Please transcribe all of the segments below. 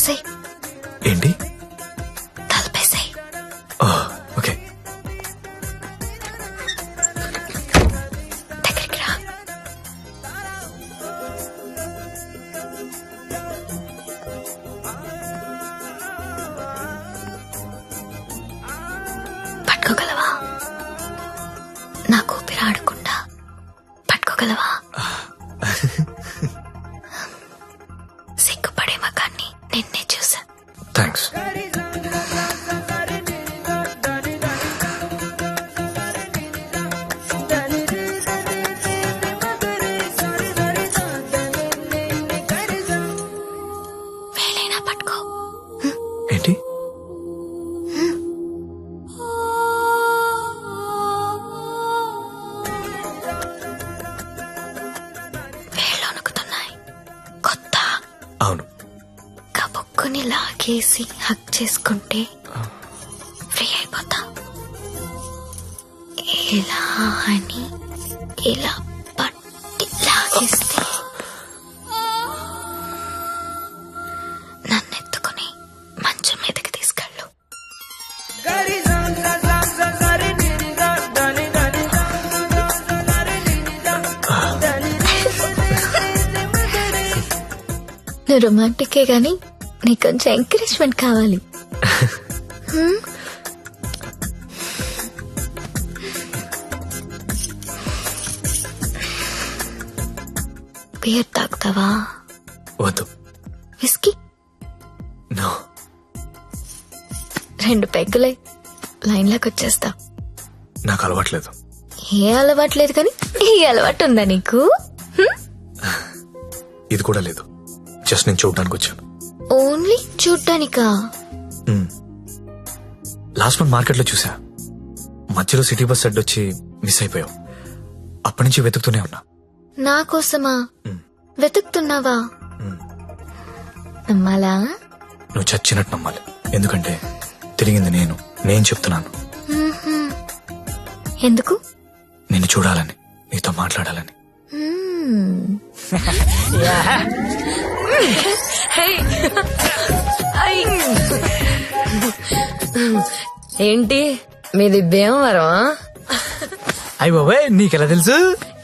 తలుపేసాయి. ఏంటి? తలుపేసాయి. ఓకే. దగ్గరికి రా. పట్టుకోగలవా? నాకు ఊపిరి ఆడకుండా పట్టుకోగలవా? సిగ్గుపడే మగాన్ని నిన్నే చూసా. థ్యాంక్స్. వేలైనా పట్టుకో. ఏంటి? వేళ్ళు వణుకుతున్నాయి. కొత్త అవును. కబుక్కుని లాగేసి హక్ చేసుకుంటే ఫ్రీ అయిపోతా. ఇలా అని ఇలా పట్టి లాగేస్తే నన్నెత్తుకుని మంచం మీదకి తీసుకెళ్ళు. నువ్వు రొమాంటికే గాని నీకు కొంచెం ఎంకరేజ్మెంట్ కావాలి. బియర్ తాగుతావా? వద్దు. విస్కీ? నో. 2 పెగ్గులే లైన్లోకి వచ్చేస్తా. నాకు అలవాట్లేదు. ఏ అలవాట్లేదు కానీ ఈ అలవాటు ఉందా నీకు? ఇది కూడా లేదు. జస్ట్ నేను చూడడానికి వచ్చాను. ఓన్లీ చూడ్డానికా? లాస్ట్ మంత్ మార్కెట్ లో చూసా. మధ్యలో సిటీ బస్ అడ్డొచ్చి మిస్ అయిపోయావు. అప్పటి నుంచి వెతుకుతూనే ఉన్నా. నా కోసమా వెతుకుతున్నావా? నమ్మాలా? నువ్వు చచ్చినట్టు నమ్మాలి. ఎందుకంటే తిరిగింది నేను చెప్తున్నాను. ఎందుకు? నిన్ను చూడాలని, నీతో మాట్లాడాలని. ఏంటి మీది భీమవరం? అయ్య బాబాయ్, నీకెలా తెలుసు?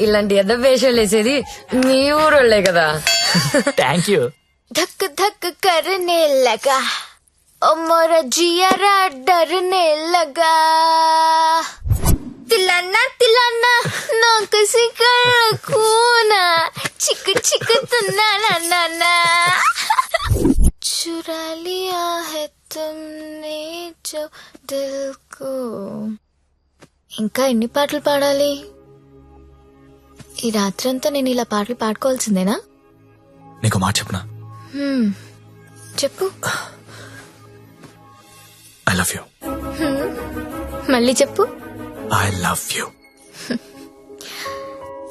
ఇలాంటి ఎద్ద వేషాలు వేసేది మీ ఊరోళ్లే కదా. Thank you. धक धक करने लगा ओ मोरा जियारा डरने लगा. तिलाना तिलाना ना किसी कर खूना चिक चिक तना ना ना ना चुरा लिया है तुमने जो दिल को. ఇంకా ఎన్ని పాటలు పాడాలి? ఈ రాత్రంతా నేను ఇలా పాటలు పాడుకోవాల్సిందేనా? నీకు మాట చెప్పనా? చెప్పు. I love you. మళ్ళీ చెప్పు. I love you.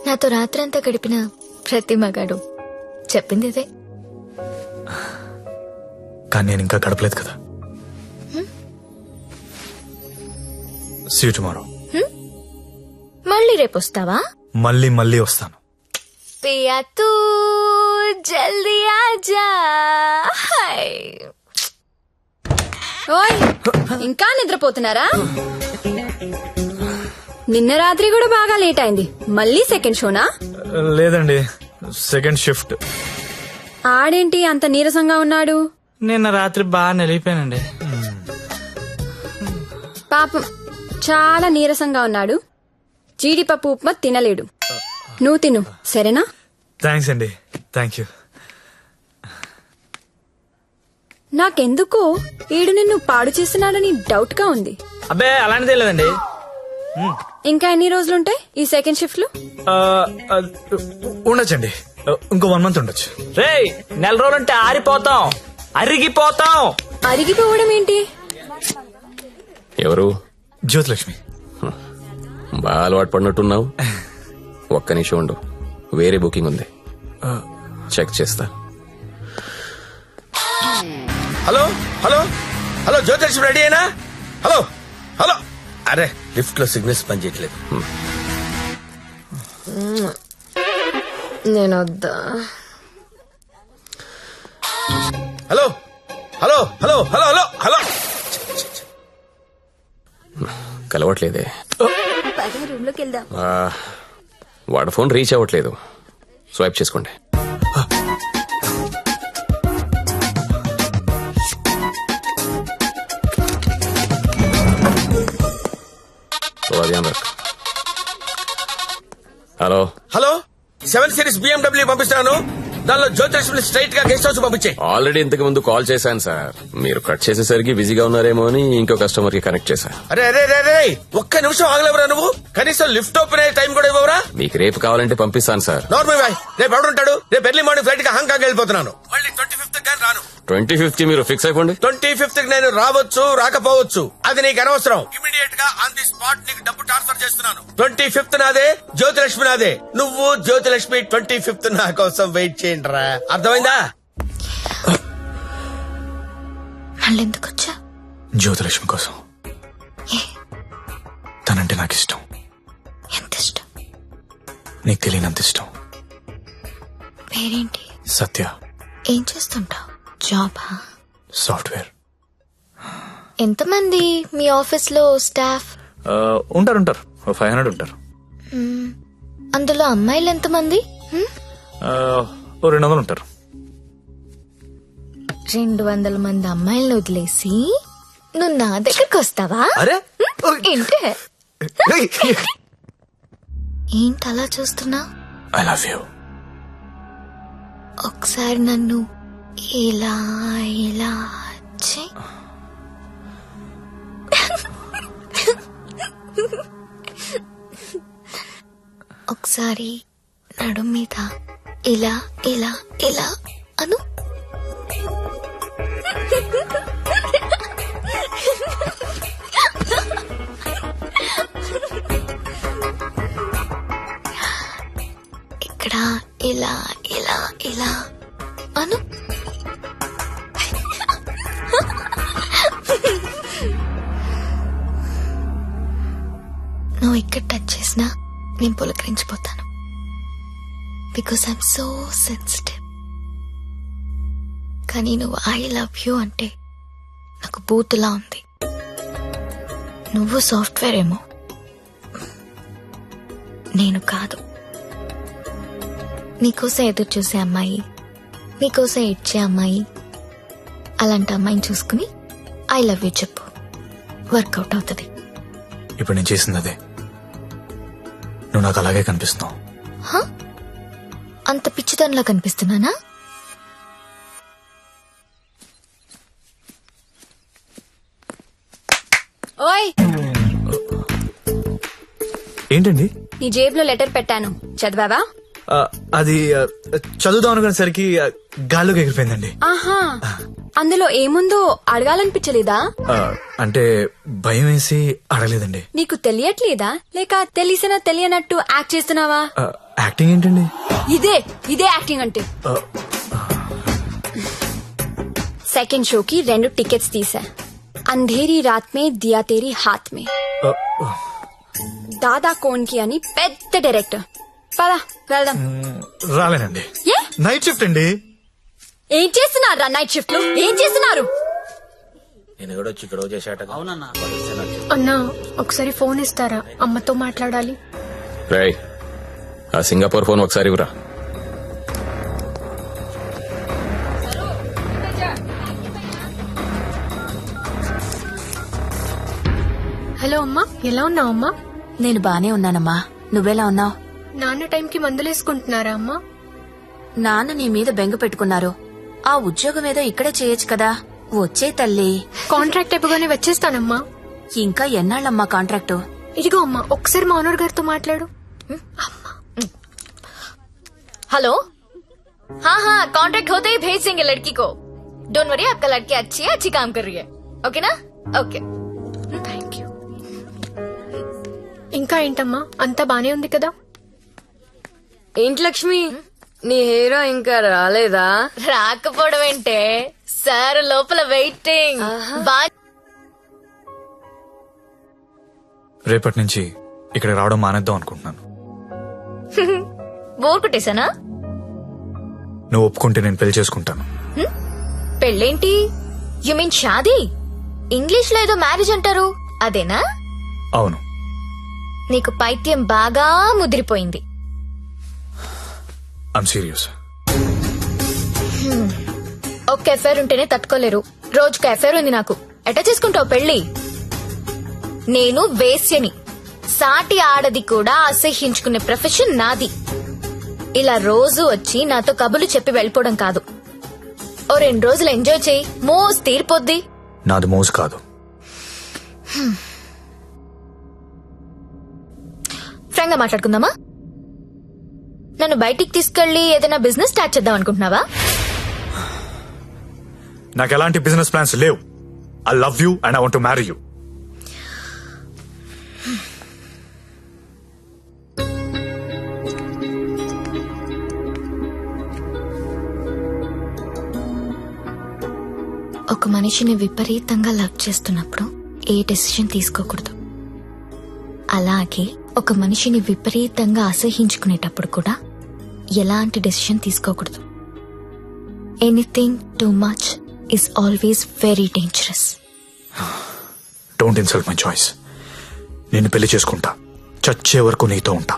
నాతో రాత్రంతా గడిపిన ప్రతి మగాడు చెప్పింది ఇదే. కానీ నేను ఇంకా గడపలేదు కదా. See you tomorrow. మళ్ళీ రేపు వస్తావా? మళ్ళీ వస్తాను. పియా తూ జల్దీ ఆజా. ఓయ్, ఇంకా నిద్రపోతున్నారా? నిన్న రాత్రి కూడా బాగా లేట్ అయింది. మళ్ళీ సెకండ్ షోనా? లేదండి, సెకండ్ షిఫ్ట్. ఆడేంటి అంత నీరసంగా ఉన్నాడు? నిన్న రాత్రి బాగా నలిగిపోయానండి. పాపం చాలా నీరసంగా ఉన్నాడు. జీడిపప్పు ఉప్మా తినలేడు. నువ్వు తిను సరేనా? థ్యాంక్స్ అండి. Thank you. నాకెందుకో ఈడు నిన్ను పాడు చేస్తున్నాడని డౌట్ గా ఉంది. అబ్బే అలాంటిదే లేదండి. ఇంకా ఎన్ని రోజులుంటాయి ఈ సెకండ్ షిఫ్ట్ లో? ఉండొచ్చండి, ఇంకో 1 month ఉండొచ్చు. రేయ్, 1 నెల రోజులంటే ఆరిపోతాం, అరిగిపోతాం. అరిగిపోవడం ఏంటి? ఎవరు? జ్యోతిలక్ష్మి. బాగా అలవాటు పడినట్టున్నావు. ఒక్క నిమిషం ఉండు, వేరే బుకింగ్ ఉంది, చెక్ చేస్తా. Hello hello hello, Jyothilakshmi ready అయినా? Hello hello. అరే, లిఫ్ట్ లో సిగ్నల్స్ పనిచేయట్లేదు. నేను వద్దా? Hello hello hello hello hello hello కలవట్లేదే. రూమ్ లోకి వెళ్దాం. వాడి ఫోన్ రీచ్ అవ్వట్లేదు. స్వైప్ చేసుకోండి. హలో హలో 7 సిరీస్ BMW పంపిస్తాను. దానిలో జ్యోతిలక్ష్మి స్ట్రైట్ గా గెస్ట్ హౌస్ పంపించే. ఆల్రెడీ ఇంతకు ముందు కాల్ చేశాను సార్. మీరు కట్ చేసేసరికి బిజీగా ఉన్నారేమో అని ఇంకో కస్టమర్ కి కనెక్ట్ చేశా. అరే అరే అరే ఒక్క నిమిషం ఆగలేవరా నువ్వు? కనీసం లిఫ్ట్ ఓపెన్ అయ్యే టైం కూడా ఇవ్వరా? మీకు రేపు కావాలంటే పంపిస్తాను సార్. నార్మల్ బాయ్, రేపు ఎవడుంటాడు? రేపు ఎర్లీ మార్నింగ్ ఫ్లైట్ గా హాంకాంగ్ వెళ్ళిపోతున్నాను. మళ్ళీ 25th గాని రాను. 25th మీరు ఫిక్స్ అయిపోండి. 25th నేను రావచ్చు రాకపోవచ్చు, అది నీకు అనవసరం. ఇమీడియట్ గా ఆన్ ది స్పాట్ నీకు డబ్బు ట్రాన్స్ఫర్ చేస్తున్నాను. 25th నాదే, జ్యోతిలక్ష్మి నాదే. నువ్వు జ్యోతిలక్ష్మి 25th నా కోసం వెయిట్ చేయండి రా. అర్థమైందా? మళ్ళీ ఎందుకు వచ్చా? జ్యోతిలక్ష్మి కోసం. తనంటే నాకు ఇష్టం. ఎంత ఇష్టం? నీకు తెలియనంత ఇష్టం. పేరేంటి? సత్య. ఏం చేస్తుంటావు? జాబా? సాఫ్ట్వేర్. ఎంతమంది మీ ఆఫీస్ లో స్టాఫ్? ఉంటారు 500 ఉంటారు. అందులో అమ్మాయిలు ఎంతమంది? 200 ఉంటారు. 200 మంది అమ్మాయిలను వదిలేసి నువ్వు నా దగ్గరకు వస్తావా? అరే ఏంటే ఏంటి అలా చూస్తున్నా? I love you. ఒకసారి నన్ను ఇలా ఇలా చెయ్. ఒకసారి నడు మీద ఇలా ఇలా ఇలా అను. ఇక్కడ ఇలా ఇలా ఇలా అను. నువ్వు ఇక్కడ టచ్ చేసినా నేను పులకరించిపోతాను. Because I'm so sensitive. కానీ నువ్వు ఐ లవ్ యూ అంటే నాకు బూతులా ఉంది. నువ్వు సాఫ్ట్వేర్ ఏమో, నేను కాదు. నీకోసం ఎదురు చూసే అమ్మాయి, నీకోసం ఇచ్చే అమ్మాయి, అలాంటి అమ్మాయిని చూసుకుని ఐ లవ్ యూ చెప్పు. వర్కౌట్ అవుతుంది. ఇప్పుడు నేను చేసింది అదే. నువ్వు నాకు అలాగే కనిపిస్తున్నావు. అంత పిచ్చితనంలా కనిపిస్తున్నానా? ఓయ్, ఏంటండి? నీ జేబులో లెటర్ పెట్టాను, చదివావా? అది చదువుదాం అనుకునేసరికి గాల్లోకి ఎగిరిపోయిందండి. ఆహా, అందులో ఏముందో అడగాలనిపించలేదా? అంటే భయం వేసి అడగలేదండి. నీకు తెలియట్లేదా, లేక తెలిసినా తెలియనట్టు యాక్ట్ చేస్తున్నావా? యాక్టింగ్ ఏంటండి? ఇదే యాక్టింగ్ అంటే. సెకండ్ షోకి 2 టికెట్స్ తీసా. అంధేరి రాత్ మే దియా తేరీ హాత్ మే. దాదా కోన్కి అని పెద్ద డైరెక్టర్. పదా వెళ్దాం. రాలేనండి. నైట్ షిఫ్ట్ అండి. ఏం చేస్తున్నారు నైట్ షిఫ్ట్ లో? ఏం చేస్తున్నారు? నేను కూడా వచ్చి ఇక్కడ చేశాట. అన్నా, ఒకసారి ఫోన్ ఇస్తారా? అమ్మతో మాట్లాడాలి. రేయ్, ఆ సింగపూర్ ఫోన్ ఒకసారి ఇవ్వరా. హలో అమ్మా, ఎలా ఉన్నావు అమ్మా? నేను బానే ఉన్నానమ్మా. నువ్వెలా ఉన్నావు? నాన్న టైంకి మందులేసుకుంటున్నారా అమ్మా? నాన్న నీ మీద బెంగ పెట్టుకున్నారు. ఆ ఉద్యోగం ఏదో ఇక్కడే చేయొచ్చు కదా. వచ్చే తల్లి. కాంట్రాక్ట్ అయిపోగానే వచ్చేస్తానమ్మా. ఇంకా ఎన్నాళ్ళమ్మా కాంట్రాక్టు? ఇదిగో అమ్మా, ఒకసారి మా ఓనర్ గారితో మాట్లాడు. हेलो, हाँ कॉन्ट्रैक्ट होते ही भेज देंगे लड़की को. डोंट वरी, आपका लड़की अच्छी है, अच्छी काम कर रही है. ओके ना? Okay, thank you. ఇంకా ఏంటమ్మా, అంతా బానే ఉంది కదా? ఏంటి లక్ష్మి, నీ హీరో ఇంకా రాలేదా? రాకపోవడం ఏంటే సార్, లోపల వెయిటింగ్. రేపటి నుంచి ఇక్కడ రావడం మానేద్దాం అనుకుంటున్నాను. బోర్ కొట్టేశానా? నువ్వు ఒప్పుకుంటే నేను పెళ్లి చేసుకుంటాను. పెళ్ళేంటి? యు మీన్ షాదీ? ఇంగ్లీష్ లో ఏదో మ్యారేజ్ అంటారు, అదేనా? అవును. నీకు పైత్యం బాగా ముదిరిపోయింది. I'm serious. ఒక్క ఎఫైర్ ఉంటేనే తట్టుకోలేరు, రోజుకు ఎఫైర్ ఉంది నాకు. ఎట్ట చేసుకుంటావు పెళ్లి? నేను వేశ్యని, సాటి ఆడది కూడా అసహ్యించుకునే ప్రొఫెషన్ నాది. ఇలా రోజు వచ్చి నాతో కబులు చెప్పి వెళ్ళిపోవడం కాదు. ఓ 2 రోజులు ఎంజాయ్ చేయి, మోస్ తీరిపోద్ది. నాది మోజు కాదు. ఫ్రాంక్ గా మాట్లాడుకుందామా? నన్ను బయటికి తీసుకెళ్లి ఏదైనా బిజినెస్ స్టార్ట్ చేద్దాం అనుకుంటున్నావా? నాకు ఎలాంటి బిజినెస్ ప్లాన్స్ లేవు. I love you and I want to marry you. ఒక మనిషిని విపరీతంగా లవ్ చేస్తున్నప్పుడు ఏ డెసిషన్ తీసుకోకూడదు. అలాగే ఒక మనిషిని విపరీతంగా అసహించుకునేటప్పుడు కూడా ఎలాంటి డెసిషన్ తీసుకోకూడదు. Anything too much is always very dangerous. Don't insult my choice. నేను పెళ్లి చేసుకుంటా, చచ్చే వరకు నీతో ఉంటా.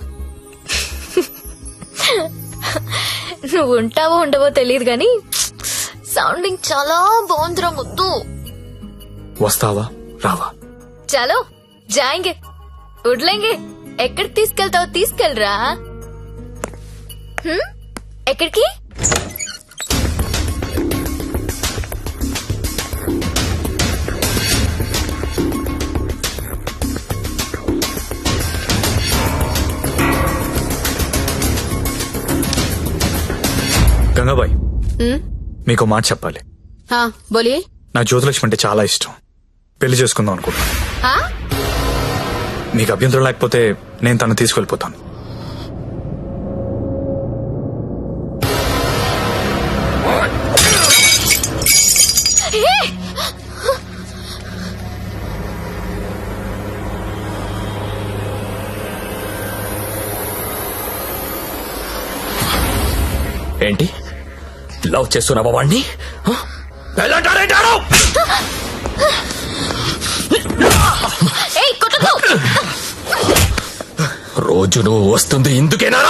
నువ్వు ఉంటావో ఉండవో తెలియదు గాని సౌండింగ్ చాలా బాగుందిరా ముద్దు. వస్తావా రావా? చలో జాయింగే, ఉడ్లేంగే. ఎక్కడికి తీసుకెళ్తావో తీసుకెళ్ళరా. ఎక్కడికి? గంగాబాయ్, మీకు మాట చెప్పాలి. బోలియే. నా జ్యోతిలక్ష్మి అంటే చాలా ఇష్టం. పెళ్లి చేసుకుందాం అనుకుంటా. మీకు అభ్యంతరం లేకపోతే నేను తను తీసుకెళ్ళిపోతాను. ఏంటి లవ్ చేస్తున్నావా వాణ్ణి? రోజు నువ్వు వస్తుంది ఇందుకేనా?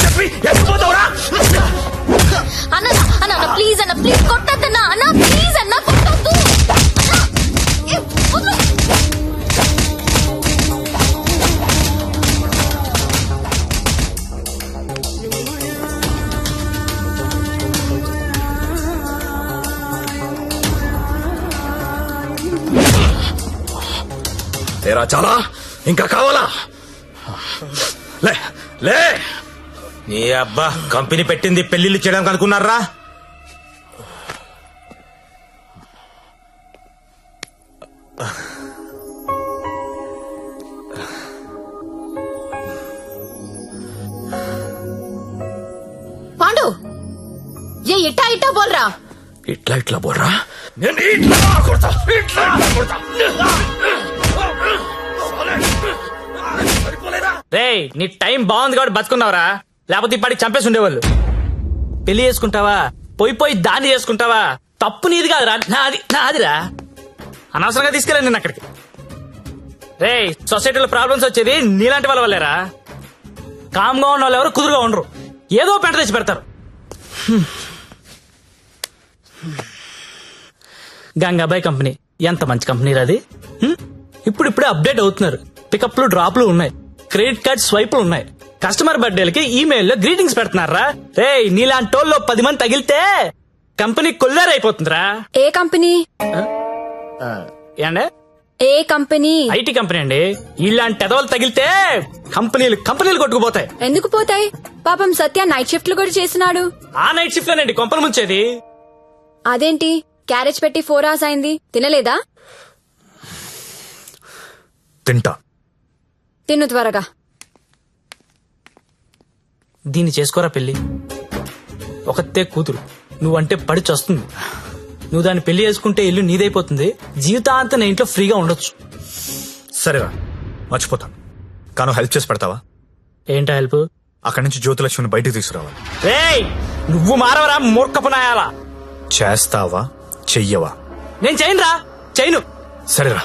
చెప్పి ఎత్తిపోతావురా? అన్న ప్లీజ్ అన్న, ప్లీజ్ కొట్టద్దన్నా. అన్న ప్లీజ్ అన్న, కొట్టద్దు. తేరా చాలా ఇంకా కావాలా? లే లే. నీ అబ్బా కంపెనీ పెట్టింది పెళ్లిళ్ళు చేయడానికి అనుకున్నారా? పాండు ఏ ఇట్టా ఇట్టా బోల్రా. ఇట్లా ఇట్లా బోర్రా. నేను ఇట్లా కొడతా, ఇట్లా కొడతా. రేయ్, నీ టైం బాగుంది కాబట్టి బతుకున్నావరా, లేకపోతే ఇప్పటికి చంపేసి ఉండేవాళ్ళు. పెళ్లి చేసుకుంటావా, పోయి దాన్ని చేసుకుంటావా? తప్పు నీది కాదురా, నాదిరా. అనవసరంగా తీసుకెళ్ళండి నేను అక్కడికి. రేయ్, సొసైటీలో ప్రాబ్లమ్స్ వచ్చేది నీలాంటి వాళ్ళ వల్లేరా. కామ్గా ఉన్న వాళ్ళు ఎవరు కుదురుగా ఉండరు, ఏదో పెంట తెచ్చి పెడతారు. గంగాబాయ్ కంపెనీ ఎంత మంచి కంపెనీ అది. ఇప్పుడిప్పుడే అప్డేట్ అవుతున్నారు. పికప్లు డ్రాప్లు ఉన్నాయి, క్రెడిట్ కార్డ్ స్వైపులు ఉన్నాయి. కస్టమర్ బర్త్డేలకి ఈమెయిల్లో గ్రీటింగ్స్ పెడుతున్నారా. రే, నీలాంటి వాళ్ళు 10 మంది తగిలితే కంపెనీ కొల్లారైపోతుందిరా. ఏ కంపెనీ? ఏండే? ఏ కంపెనీ? ఐటీ కంపెనీ అండి. ఇలాంటి ఎదవలు తగిలితే కంపెనీలు కొట్టుకుపోతాయి. ఎందుకు పోతాయి? పాపం సత్య నైట్ షిఫ్ట్లు కూడా చేస్తున్నాడు. ఆ నైట్ షిఫ్ట్ లోనండి కొంపలు ముంచేది. అదేంటి క్యారేజ్ పెట్టి 4 hours అయింది, తినలేదా? తింటా. తిను త్వరగా. దీన్ని చేసుకోరా పెళ్లి. ఒకతే కూతురు, నువ్వంటే పడి చస్తుంది. నువ్వు దాన్ని పెళ్లి చేసుకుంటే ఇల్లు నీదైపోతుంది, జీవితాంతం నేను ఇంట్లో ఫ్రీగా ఉండొచ్చు. సరేరా, మర్చిపోతాను. కాను హెల్ప్ చేసి పెడతావా? ఏంటా హెల్ప్? అక్కడి నుంచి జ్యోతిలక్ష్మిని బయటకు తీసుకురావాలి. రేయ్, నువ్వు మారవరా మూర్ఖపు నాయాలా? చేస్తావా చెయ్యవా? నేను చేయనురా, చేయను. సరేరా,